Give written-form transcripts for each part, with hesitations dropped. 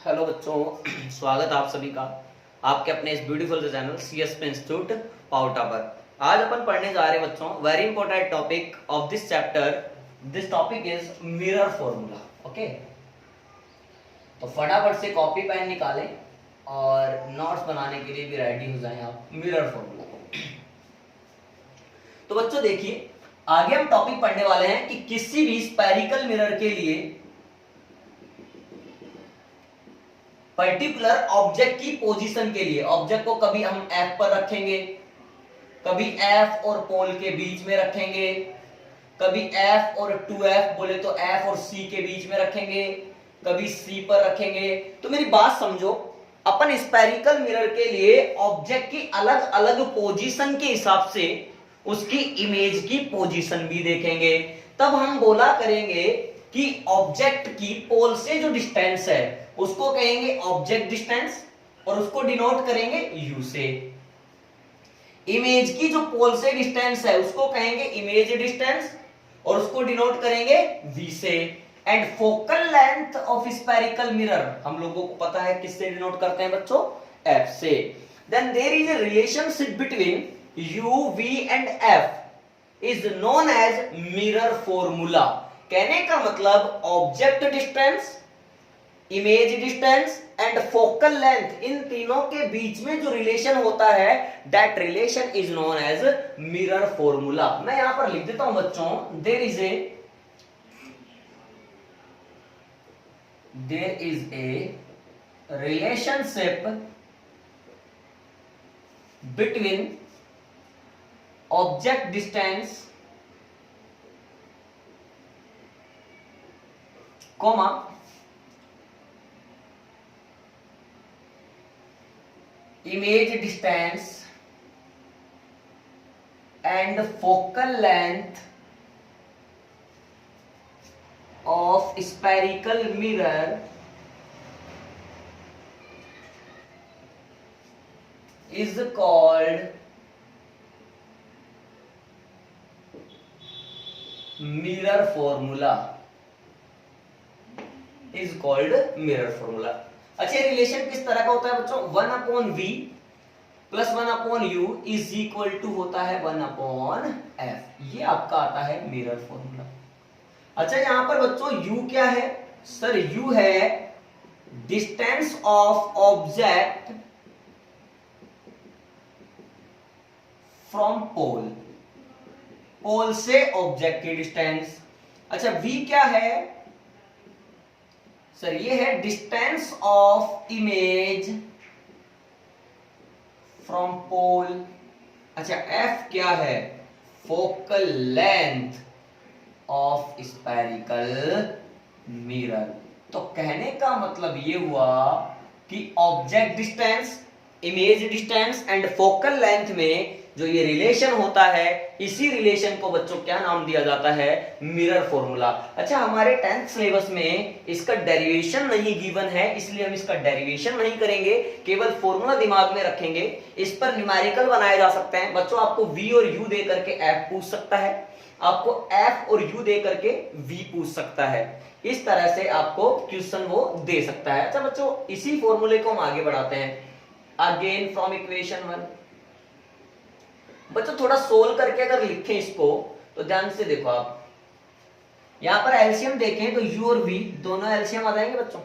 Hello बच्चों, स्वागत है आप सभी का आपके अपने इस ब्यूटीफुल से चैनल सीएसपी इंस्टीट्यूट पाउटा पर। आज अपन पढ़ने जा रहे हैं बच्चों very important topic of this chapter. This topic is mirror formula. Okay, तो फटाफट से कॉपी पेन निकालें और नोट्स बनाने के लिए भी रेडी हो जाएं आप। Mirror formula. तो बच्चों देखिए, आगे हम टॉपिक पढ़ने वाले हैं कि किसी भी स्फेरिकल मिरर के लिए पर्टिकुलर ऑब्जेक्ट की पोजीशन के लिए, ऑब्जेक्ट को कभी हम F पर रखेंगे, कभी F और पोल के बीच में रखेंगे, कभी F और 2F बोले तो F और C के बीच में रखेंगे, कभी C पर रखेंगे। तो मेरी बात समझो, अपन स्फेरिकल मिरर के लिए ऑब्जेक्ट की अलग अलग पोजीशन के हिसाब से उसकी इमेज की पोजीशन भी देखेंगे। तब हम बोला करेंगे कि ऑब्जेक्ट की पोल से जो डिस्टेंस है उसको कहेंगे ऑब्जेक्ट डिस्टेंस और उसको डिनोट करेंगे U से। इमेज की जो पोल से डिस्टेंस है उसको कहेंगे इमेज डिस्टेंस और उसको डिनोट करेंगे V से। And focal length of spherical mirror हम लोगों को पता है किससे डिनोट करते हैं बच्चों, F से। Then there is a relationship between U, V and F is known as mirror formula. कहने का मतलब object distance, image distance and focal length, इन तीनों के बीच में जो रिलेशन होता है that relation is known as mirror formula. मैं यहां पर लिख देता हूं बच्चों, there is a relationship between object distance comma image distance and focal length of spherical mirror is called mirror formula। is called mirror formula। अच्छा, relation किस तरह का होता है बच्चों, 1/v plus 1/u is equal to होता है 1/f। ये आपका आता है मिरर फॉर्मूला। अच्छा, यहां पर बच्चों u क्या है सर, u है distance of object from pole, pole से ऑब्जेक्ट की डिस्टेंस। अच्छा, v क्या है सर, ये है distance of image from pole. अच्छा, F क्या है, focal length of spherical mirror. तो कहने का मतलब ये हुआ कि object distance, image distance and focal length में जो ये रिलेशन होता है, इसी रिलेशन को बच्चों क्या नाम दिया जाता है, मिरर फॉर्मूला। अच्छा, हमारे 10th सिलेबस में इसका डेरिवेशन नहीं गिवन है, इसलिए हम इसका डेरिवेशन नहीं करेंगे, केवल फॉर्मूला दिमाग में रखेंगे। इस पर न्यूमेरिकल बनाए जा सकते हैं बच्चों। आपको V और U दे करके F पूछ सकता है, आपको F और U दे करके V पूछ सकता है। इस तरह से आपको क्वेश्चन वो दे सकता है। अच्छा बच्चों, इसी फॉर्मूले को हम आगे बढ़ाते हैं। अगेन फ्रॉम इक्वेशन 1 बच्चों, थोड़ा सोल्व करके अगर लिखें इसको तो ध्यान से देखो आप, यहां पर एलसीएम देखें तो u और v दोनों एलसीएम आ जाएंगे बच्चों।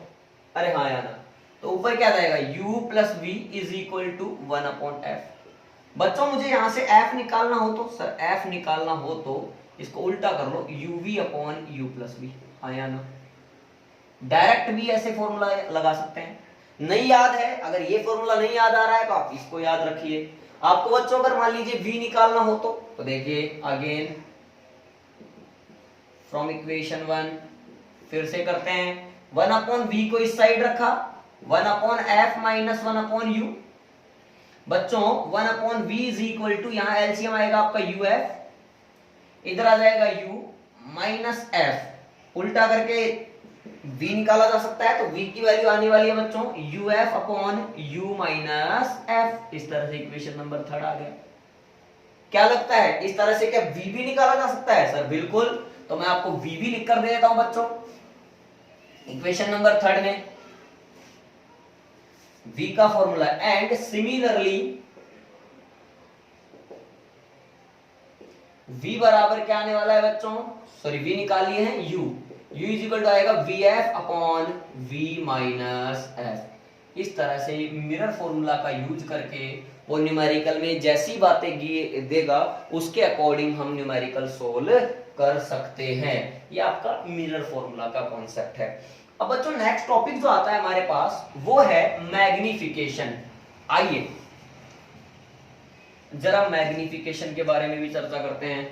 अरे हाँ यार, तो ऊपर क्या जाएगा, u plus v is equal to 1/f। बच्चों मुझे यहां से f निकालना हो तो सर, f निकालना हो तो इसको उल्टा कर लो, uv/u प्लस v। हाँ या ना, डायरेक्ट भी ऐसे फॉर्मूला लगा सकते हैं। नहीं याद है, अगर ये फॉर्मूला नहीं याद आ रहा है तो आप इसको याद रखिए। आपको बच्चों अगर मान लीजिए v निकालना हो तो देखिए अगेन फ्रॉम इक्वेशन 1 फिर से करते हैं। 1/v को इस साइड रखा, 1/f माइनस 1/u। बच्चों 1/v इज इक्वल टू, यहां एलसीएम आएगा आपका uf, इधर आ जाएगा u माइनस f। उल्टा करके v निकाला जा सकता है, तो v की वैल्यू आने वाली है बच्चों uf/u माइनस f। इस तरह से इक्वेशन नंबर 3 आ गया। क्या लगता है, इस तरह से क्या v भी निकाला जा सकता है सर? बिल्कुल। तो मैं आपको v भी लिख कर दे देता हूं बच्चों इक्वेशन नंबर 3 में। v का फॉर्मूला, एंड सिमिलरली v बराबर क्या आने वाला है बच्चों, सॉरी v निकाल लिए हैं u इज इक्वल टू आएगा vf upon v minus f। इस तरह से मिरर फॉर्मूला का यूज करके वो न्यूमेरिकल में जैसी बातें देगा उसके अकॉर्डिंग हम न्यूमेरिकल सोल्व कर सकते हैं। ये आपका मिरर फॉर्मूला का कॉन्सेप्ट है। अब बच्चों नेक्स्ट टॉपिक जो आता है हमारे पास वो है मैग्निफिकेशन। आइए जरा मैग्निफिकेशन के बारे में भी चर्चा करते हैं।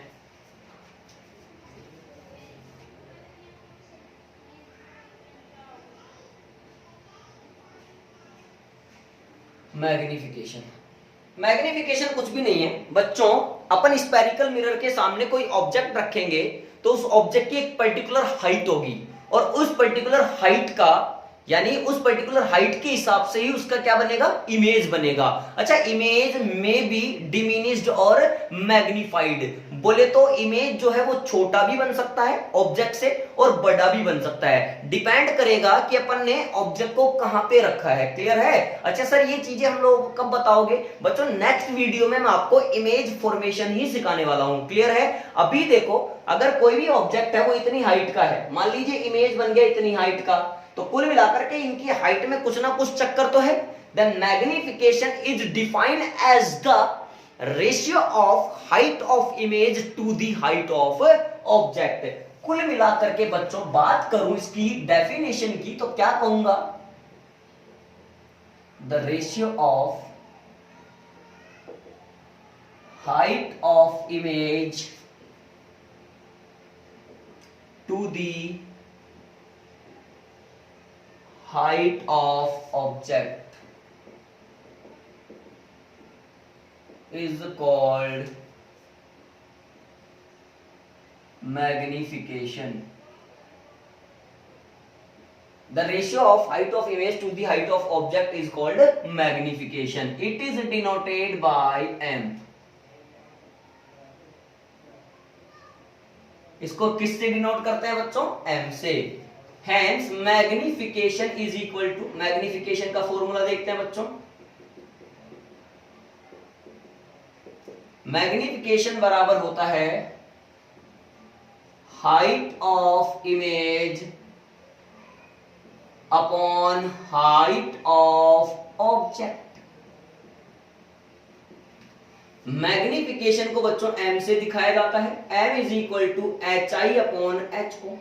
मैग्निफिकेशन कुछ भी नहीं है बच्चों, अपन स्पेरिकल मिरर के सामने कोई ऑब्जेक्ट रखेंगे तो उस ऑब्जेक्ट की एक पर्टिकुलर हाइट होगी और उस पर्टिकुलर हाइट का यानी उस पर्टिकुलर हाइट के हिसाब से ही उसका क्या बनेगा, इमेज बनेगा। अच्छा, इमेज में बी डिमिनिश्ड और मैग्निफाइड। बोले तो इमेज जो है वो छोटा भी बन सकता है ऑब्जेक्ट से और बड़ा भी बन सकता है, डिपेंड करेगा कि अपन ने ऑब्जेक्ट को कहां पे रखा है। क्लियर है? अच्छा सर ये चीजें हम लोग कब बताओगे? बच्चों नेक्स्ट वीडियो में मैं आपको इमेज फॉर्मेशन ही सिखाने वाला हूं। क्लियर है? अभी देखो अगर कोई भी ऑब्जेक्ट है वो इतनी हाइट का है, मान लीजिए इमेज बन गया इतनी हाइट का, तो कुल मिलाकर के इनकी हाइट में कुछ ना कुछ चक्कर तो है। Then magnification is defined as the ratio of height of image to the height of object. कुल मिलाकर के बच्चों बात करूं इसकी डेफिनेशन की तो क्या कहूंगा, the ratio of height of image to the height of object is called magnification. The ratio of height of image to the height of object is called magnification. It is denoted by m. इसको किससे denote करते हैं बच्चों? m से। Hence magnification is equal to, magnification का formula देखते हैं बच्चों। मैग्निफिकेशन बराबर होता है height of image upon height of object. Magnification को बच्चों m से दिखाया जाता है, m is equal to H I upon H O.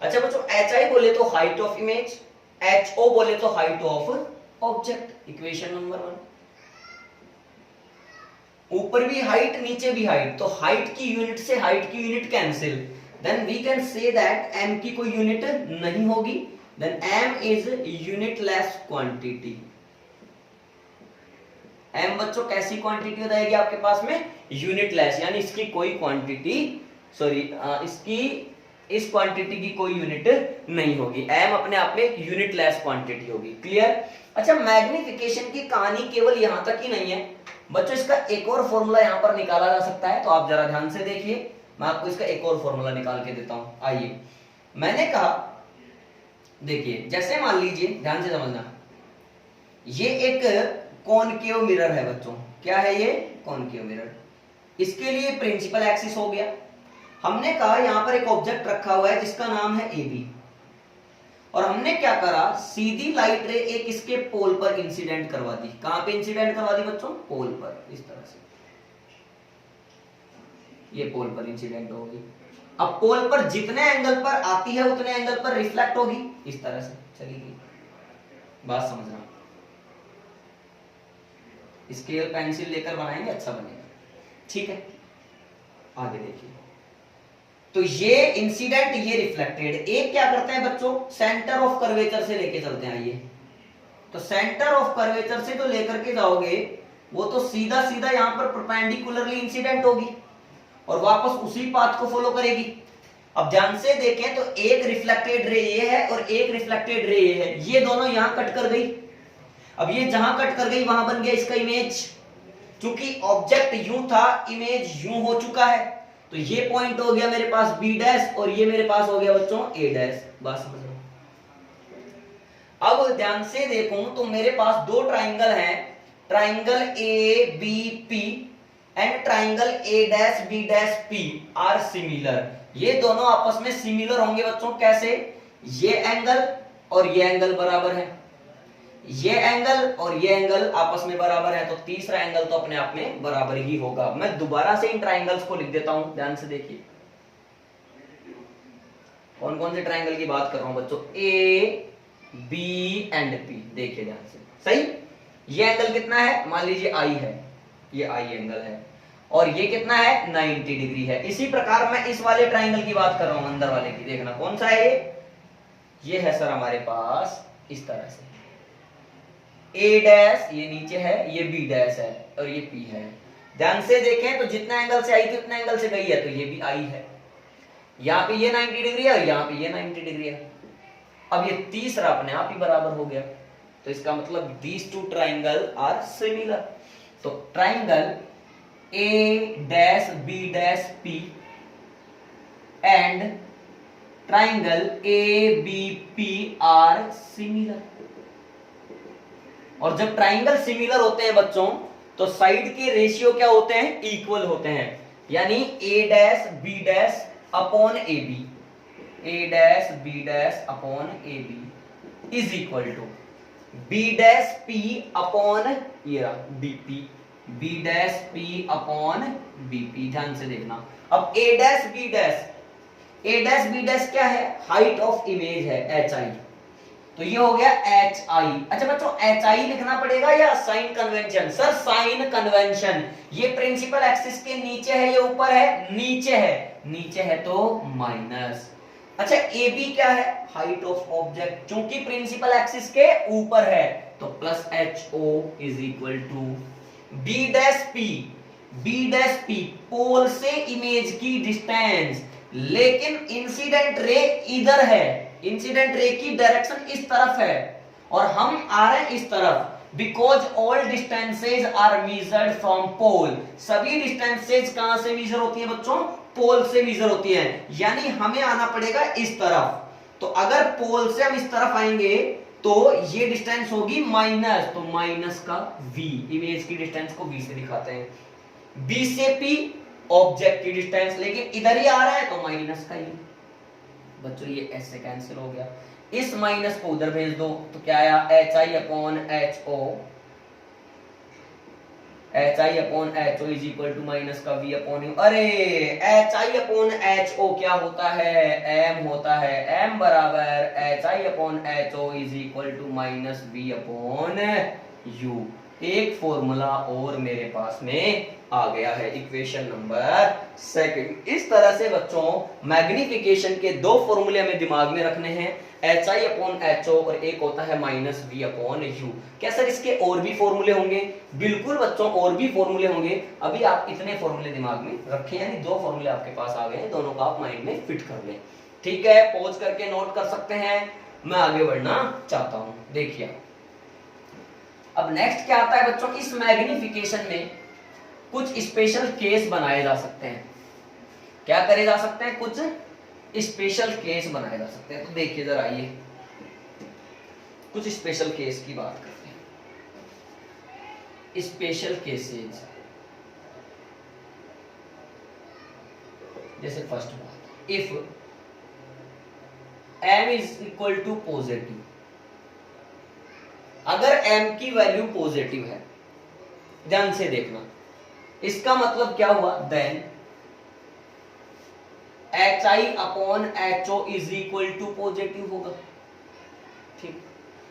अच्छा बच्चों एच आई बोले तो height of image, H O बोले तो height of object. Equation number 1, ऊपर भी हाइट नीचे भी हाइट, तो हाइट की यूनिट से हाइट की unit cancel, then we can say that m की कोई यूनिट नहीं होगी, then m is unitless quantity. m बच्चों कैसी क्वांटिटी हो जाएगी आपके पास में? यूनिटलेस, यानी इसकी कोई क्वांटिटी इसकी इस क्वांटिटी की कोई यूनिट नहीं होगी। m अपने आप में एक यूनिटलेस क्वांटिटी होगी। क्लियर? अच्छा मैग्निफिकेशन की कहानी केवल यहां तक ही नहीं है बच्चों, इसका एक और फॉर्मूला यहां पर निकाला जा सकता है, तो आप जरा ध्यान से देखिए, मैं आपको इसका एक और फॉर्मूला निकाल के देता हूं। आइए, मैंने कहा देखिए जैसे मान लीजिए, ध्यान से समझना, ये एक कॉनकेव मिरर है बच्चों। क्या है ये? Concave mirror. इसके लिए प्रिंसिपल एक्सिस हो गया। हमने कहा यहां पर एक ऑब्जेक्ट रखा हुआ है जिसका नाम है AB, और हमने क्या करा, सीधी लाइट रे एक इसके पोल पर इंसिडेंट करवा दी। कहां पे इंसिडेंट करवा दी बच्चों? पोल पर। इस तरह से ये पोल पर इंसिडेंट होगी। अब पोल पर जितने एंगल पर आती है उतने एंगल पर रिफ्लेक्ट होगी। इस तरह से चली गई बात, समझना। स्केल पेंसिल लेकर बनाएंगे, अच्छा बनेगा। ठीक है, आगे देखिए। तो ये इंसिडेंट, ये रिफ्लेक्टेड, एक क्या करते हैं बच्चों, सेंटर ऑफ कर्वेचर से लेके चलते हैं। आइए, तो सेंटर ऑफ कर्वेचर से जो लेकर के जाओगे वो तो सीधा सीधा यहां पर परपेंडिकुलरली इंसिडेंट होगी और वापस उसी पाथ को फॉलो करेगी। अब ध्यान से देखें तो एक रिफ्लेक्टेड रे ये है और एक रिफ्लेक्टेड रे ये है, ये दोनों यहां कट कर गई। अब ये जहां कट कर गई वहां बन गया इसका इमेज। चूंकि ऑब्जेक्ट यूं था, इमेज यूं हो चुका है, तो ये पॉइंट हो गया मेरे पास B डैश और ये मेरे पास हो गया बच्चों A डैश। बात समझ लो। अब ध्यान से देखूं तो मेरे पास दो ट्राइंगल हैं, triangle A B P and triangle A dash B dash P are similar. ये दोनों आपस में सिमिलर होंगे बच्चों, कैसे? ये एंगल और ये एंगल बराबर है, ये एंगल और ये एंगल आपस में बराबर है, तो तीसरा एंगल तो अपने आप में बराबर ही होगा। मैं दोबारा से इन ट्राइंगल्स को लिख देता हूं, ध्यान से देखिए कौन कौन से ट्राइंगल की बात कर रहा हूं बच्चों। ए बी एंड पी, देखिए ध्यान से, सही। ये एंगल कितना है, मान लीजिए आई है, ये आई एंगल है, और ये कितना है 90 डिग्री है। इसी प्रकार मैं इस वाले ट्राइंगल की बात कर रहा हूं, अंदर वाले की, देखना कौन सा है ये है सर हमारे पास इस तरह से, ए डैश ये नीचे है, ये बी डैश है और ये पी है। ध्यान से देखें तो जितना एंगल से आई थी उतना एंगल से गई है, तो ये भी आई है, यहाँ पे ये 90 डिग्री है और यहाँ पे ये 90 डिग्री है। अब ये तीसरा अपने आप ही बराबर हो गया, तो इसका मतलब these two triangle are similar. तो triangle A dash B dash P and triangle A B P are similar. और जब ट्राइंगल सिमिलर होते हैं बच्चों तो साइड के रेशियो क्या होते हैं, इक्वल होते हैं। यानी A dash B dash upon A B, A dash B dash upon A B is equal to B dash P upon ये रहा BP, B dash P upon BP. ध्यान से देखना, अब A dash B dash, A dash B dash क्या है, height of image है H I, तो ये हो गया एच आई। अच्छा बच्चों एच आई लिखना पड़ेगा या sign convention? Sir sign convention. ये प्रिंसिपल एक्सिस के नीचे है, ये ऊपर है, नीचे है, नीचे है तो माइनस। अच्छा ए बी क्या है, हाइट ऑफ ऑब्जेक्ट, चूंकि प्रिंसिपल एक्सिस के ऊपर है तो plus H O is equal to B dash P, B dash P pole से इमेज की डिस्टेंस, लेकिन इंसिडेंट रे इधर है, इंसिडेंट रे की डायरेक्शन इस तरफ है और हम आ रहे हैं इस तरफ। Because all distances are measured from pole, सभी डिस्टेंसेज कहां से मेजर होती है बच्चों, पोल से मेजर होती है। यानी हमें आना पड़ेगा इस तरफ, तो अगर पोल से हम इस तरफ आएंगे तो ये डिस्टेंस होगी माइनस, तो माइनस का v, इमेज की डिस्टेंस को v से दिखाते हैं। b से p ऑब्जेक्ट की डिस्टेंस, लेकिन इधर ही आ रहा है तो माइनस का ही। बच्चों ये s से कैंसिल हो गया, इस माइनस को उधर भेज दो तो क्या आया, H I upon H O, H I upon H O is equal to minus का v अपॉन यू। अरे H I upon H O क्या होता है, m होता है, m बराबर H I upon H O is equal to minus v upon U. एक formula और मेरे पास में आ गया है, इक्वेशन नंबर सेकंड। इस तरह से बच्चों मैग्निफिकेशन के दो फॉर्मूले हमें दिमाग में रखने हैं, H I upon H O और एक होता है माइनस वी अपॉन यू। क्या सर इसके और भी फॉर्मूले होंगे? बिल्कुल बच्चों और भी फॉर्मूले होंगे, अभी आप इतने फॉर्मूले दिमाग में रखें, यानी दो फॉर्मूले आपके पास आ गए हैं, दोनों का आप माइंड में फिट कर लें। ठीक है, पॉज करके नोट कर सकते हैं, मैं आगे बढ़ना चाहता हूं। देखिए अब नेक्स्ट क्या आता है बच्चों, इस मैग्निफिकेशन में कुछ स्पेशल केस बनाए जा सकते हैं। क्या करे जा सकते हैं, कुछ स्पेशल केस बनाए जा सकते हैं। तो देखिए जरा, आइए कुछ स्पेशल केस की बात करते हैं। स्पेशल केसेस, जैसे फर्स्ट बात, if m is equal to positive, अगर m की वैल्यू पॉजिटिव है, ध्यान से देखना, इसका मतलब क्या हुआ, then H I upon H O is equal to positive होगा। ठीक,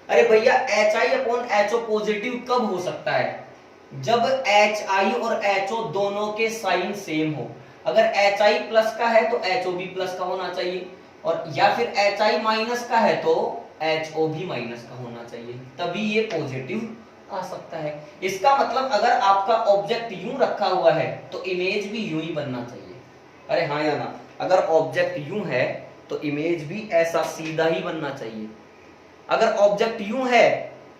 अरे भैया H I upon H O positive कब हो सकता है, जब एच आई और एच ओ दोनों के साइन सेम हो। अगर एच आई प्लस का है तो एच ओ भी प्लस का होना चाहिए, और या फिर एच आई माइनस का है तो एच ओ भी माइनस का होना चाहिए, तभी ये पॉजिटिव आ सकता है। इसका मतलब अगर आपका ऑब्जेक्ट यूं रखा हुआ है तो इमेज भी यूं ही बनना चाहिए। अरे हाँ या ना, अगर ऑब्जेक्ट यूं है तो इमेज भी ऐसा सीधा ही बनना चाहिए। अगर ऑब्जेक्ट यूं है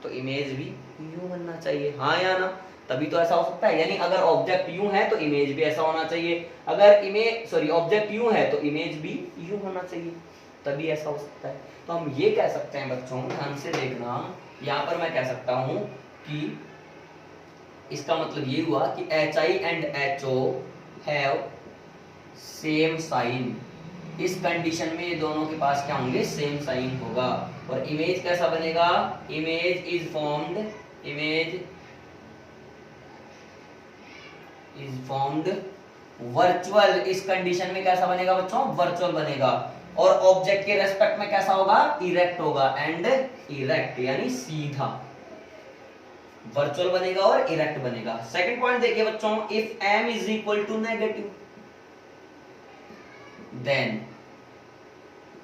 तो इमेज भी यूं बनना चाहिए, हाँ या ना, तभी तो ऐसा हो सकता है। यानी अगर ऑब्जेक्ट यूं है तो इमेज भी ऐसा होना चाहिए, अगर ऑब्जेक्ट यूं है तो इमेज भी यूं होना चाहिए। तभी ऐसा हो सकता है। तो हम ये कह सकते हैं बच्चों, ध्यान से देखना, यहाँ पर मैं कह सकता हूं कि इसका मतलब ये हुआ कि HI and HO have same sign. इस कंडीशन में ये दोनों के पास क्या होंगे, सेम साइन होगा। और इमेज कैसा बनेगा, इमेज इज फॉर्म्ड वर्चुअल। इस कंडीशन में कैसा बनेगा बच्चों, वर्चुअल बनेगा। और ऑब्जेक्ट के रेस्पेक्ट में कैसा होगा, इरेक्ट होगा। एंड इरेक्ट यानी सीधा, वर्चुअल बनेगा और इरेक्ट बनेगा। सेकंड पॉइंट देखिए बच्चों, if m is equal to negative then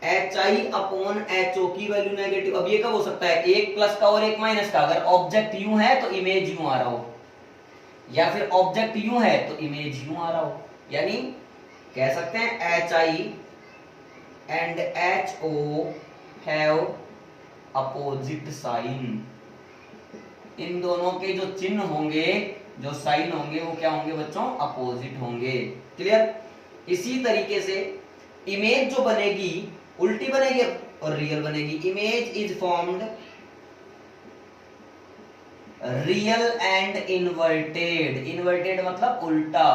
HI upon HO की वैल्यू नेगेटिव। अब ये कब हो सकता है, एक प्लस का और एक माइनस का। अगर ऑब्जेक्ट यूं है तो इमेज यूं आ रहा हो, या फिर ऑब्जेक्ट यूं है तो इमेज यूं आ रहा हो। यानी कह सकते हैं HI and HO have opposite sign. इन दोनों के जो चिन्ह होंगे, जो साइन होंगे, वो क्या होंगे बच्चों, अपोजिट होंगे। क्लियर। इसी तरीके से इमेज जो बनेगी उल्टी बनेगी और रियल बनेगी। Image is formed real and inverted. Inverted मतलब उल्टा।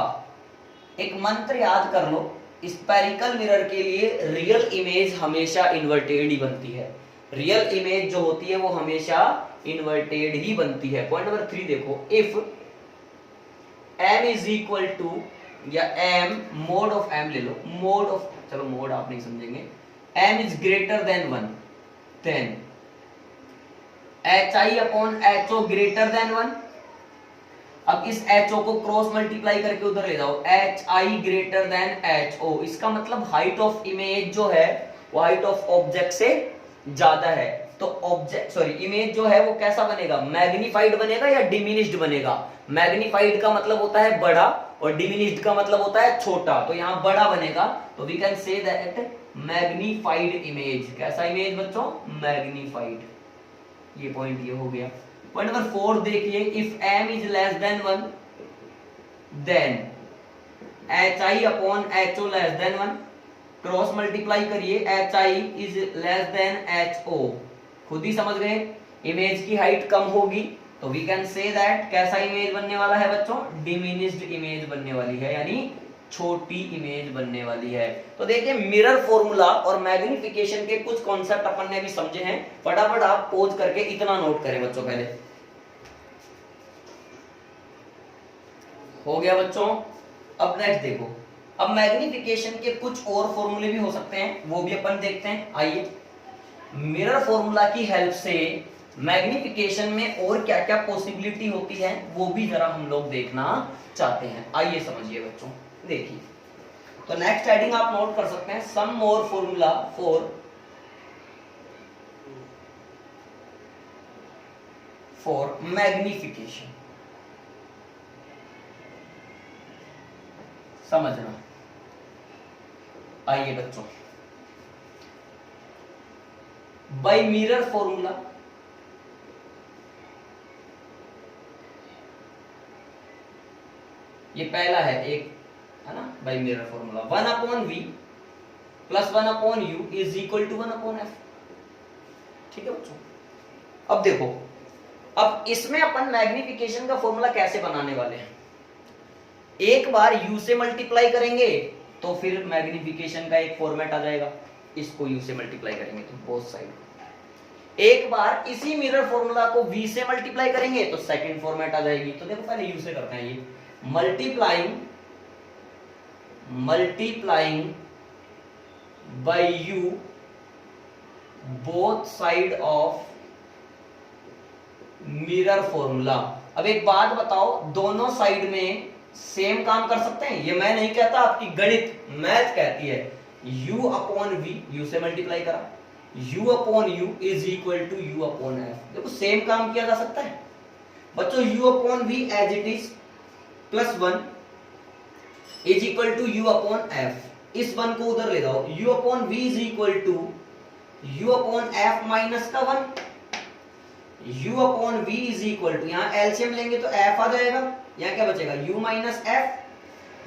एक मंत्र याद कर लो, स्फेरिकल मिरर के लिए रियल इमेज हमेशा इन्वर्टेड ही बनती है। रियल इमेज जो होती है वो हमेशा इन्वर्टेड ही बनती है। पॉइंट नंबर 3 देखो, if m is equal to, या m मोड ऑफ m ले लो, मोड ऑफ, चलो मोड आप नहीं समझेंगे, m is greater than 1 then HI upon HO greater than 1। अब इस HO को क्रॉस मल्टीप्लाई करके उधर ले जाओ, HI ग्रेटर देन HO। इसका मतलब हाइट ऑफ इमेज जो है वो हाइट ऑफ ऑब्जेक्ट से ज्यादा है। तो ऑब्जेक्ट इमेज जो है वो कैसा बनेगा, मैग्नीफाइड बनेगा या डिमिनिश्ड बनेगा। मैग्नीफाइड का मतलब होता है बड़ा और डिमिनिश्ड का मतलब होता है छोटा। तो यहाँ बड़ा बनेगा, तो we can say that magnified image. कैसा इमेज बच्चों, मैग्नीफाइड। ये पॉइंट ये हो गया। पॉइंट नंबर 4 देखिए, if m is less than 1 then HI upon HO less than 1। Cross multiply करिए, HI is less than HO। खुद ही समझ गए, इमेज की हाइट कम होगी तो वी कैन से दैट कैसा इमेज बनने वाला है बच्चों, डिमिनिश्ड इमेज बनने वाली है, यानी छोटी इमेज बनने वाली है। तो देखिए मिरर फॉर्मूला और मैग्निफिकेशन के कुछ कॉन्सेप्ट अपन ने भी समझे हैं। फटाफट आप पॉज करके इतना नोट करें बच्चों। पहले हो गया बच्चों। अब नेक्स्ट देखो, अब मैग्निफिकेशन के कुछ और फॉर्मूले भी हो सकते हैं, वो भी अपन देखते हैं। आइए, मिरर फॉर्मूला की हेल्प से मैग्निफिकेशन में और क्या क्या पॉसिबिलिटी होती है वो भी जरा हम लोग देखना चाहते हैं। आइए समझिए बच्चों, देखिए। तो नेक्स्ट हेडिंग आप नोट कर सकते हैं, सम मोर फॉर्मूला फॉर मैग्निफिकेशन। समझना। आइए बच्चों, बाय मिरर फॉर्मूला ये पहला है एक, है ना, by mirror formula 1 upon v plus 1 upon u is equal to 1 upon f। ठीक है बच्चों। अब देखो, अब इसमें अपन मैग्निफिकेशन का फॉर्मूला कैसे बनाने वाले हैं। एक बार u से मल्टीप्लाई करेंगे तो फिर मैग्निफिकेशन का एक फॉर्मेट आ जाएगा। इसको u से मल्टीप्लाई करेंगे तो बोथ साइड। एक बार इसी मिरर फॉर्मूला को v से मल्टीप्लाई करेंगे तो सेकंड फॉर्मेट आ जाएगी। तो देखो पहले u से करते हैं, ये multiplying by u both side of mirror formula. अब एक बात बताओ, दोनों साइड में सेम काम कर सकते हैं? ये मैं नहीं कहता, आपकी गणित मैथ कहती है। u अपॉन v, u से मल्टीप्लाई करा, u upon u is equal to u upon f। देखो सेम काम किया जा सकता है बच्चों। u upon v as it is plus 1 is equal to u upon f। इस 1 को उधर ले जाओ, u upon v is equal to u upon f minus का 1। u upon v is equal to, यहां एलसीएम लेंगे तो f आ जाएगा, यहां क्या बचेगा u माइनस f।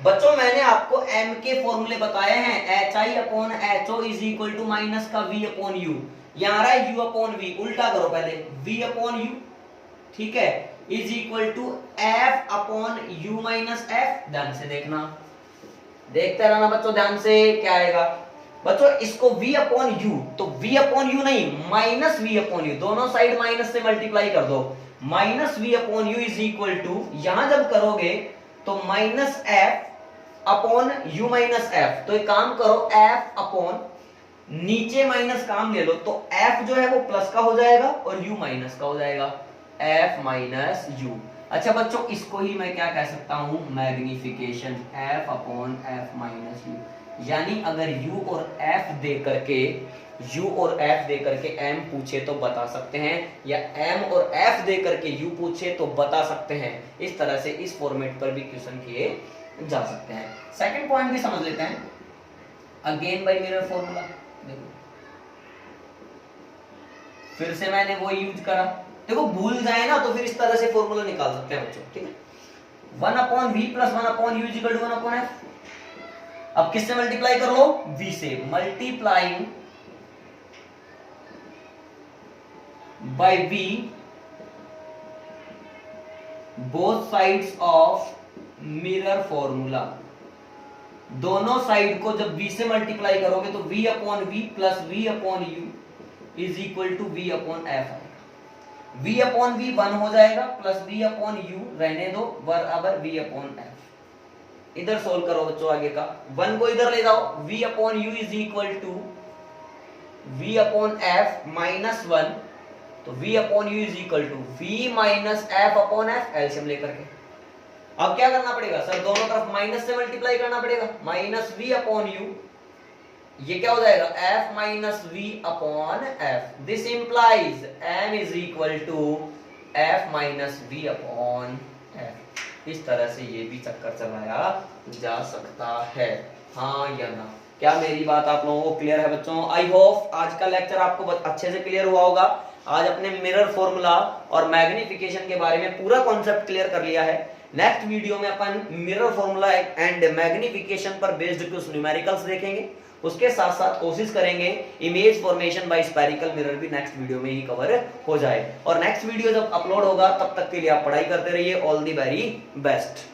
बच्चों मैंने आपको m के फॉर्मूले बताए हैं, HI/HO is equal to minus का V/U, यहां आ रहा है U/V, उल्टा करो पहले, V/U, ठीक है, is equal to F/U minus F। ध्यान से देखना, देखते रहना बच्चों ध्यान से, क्या आएगा बच्चों, इसको V/U, तो V/U नहीं माइनस V/U, दोनों साइड माइनस से मल्टीप्लाई कर दो, minus V/U is equal to, यहां जब करोगे तो माइनस F/U माइनस F, तो एक काम करो F/ नीचे माइनस काम ले लो, तो F जो है वो प्लस का हो जाएगा और U माइनस का हो जाएगा, F माइनस U। अच्छा बच्चों इसको ही मैं क्या कह सकता हूं, मैग्निफिकेशन, F/F माइनस U, यानी अगर U और F दे करके M पूछे तो बता सकते हैं, या M और F दे करके U पूछे तो बता सकते हैं। इस तरह से इस फॉर्मेट पर भी क्वेश्चन किए जा सकते हैं। सेकंड पॉइंट भी समझ लेते हैं, अगेन बाय मिरर फॉर्मूला। देखो फिर से मैंने वो यूज करा, देखो भूल जाए ना तो फिर इस तरह से फॉर्मूला निकाल सकते हैं बच्चों, ठीक है, 1/V plus 1/U is equal to 1/F। अब किससे मल्टीप्लाई कर लो, V से, multiplying by V both sides of mirror formula, दोनों साइड को जब V से मल्टीप्लाई करोगे तो V/V plus V/U is equal to V/F आएगा, V/V 1 हो जाएगा प्लस V/U रहने दो बराबर V/F। इधर सोल्व करो बच्चों, आगे का 1 को इधर ले जाओ, V/U is equal to V/F minus 1, तो V/U is equal to V minus F/F, LCM लेकर के। अब क्या करना पड़ेगा सर, दोनों तरफ माइनस से मल्टीप्लाई करना पड़ेगा, माइनस V/U, ये क्या हो जाएगा F minus V/F, this implies M is equal to F minus V/F। इस तरह से ये भी चक्कर चलाया जा सकता है, हाँ या ना। क्या मेरी बात आप लोगों को क्लियर है बच्चों? आई होप आज का लेक्चर आपको अच्छे से क्लियर हुआ होगा। आज अपने मिरर फॉर्मूला और मैग्निफिकेशन के बारे में पूरा कॉन्सेप्ट क्लियर कर लिया है। नेक्स्ट वीडियो में अपन मिरर फॉर्मूला एंड मैग्निफिकेशन पर बेस्ड कुछ न्यूमेरिकल्स देखेंगे, उसके साथ साथ कोशिश करेंगे image formation by spherical mirror भी नेक्स्ट वीडियो में ही कवर हो जाए। और नेक्स्ट वीडियो जब अपलोड होगा तब तक के लिए आप पढ़ाई करते रहिए। All the very best.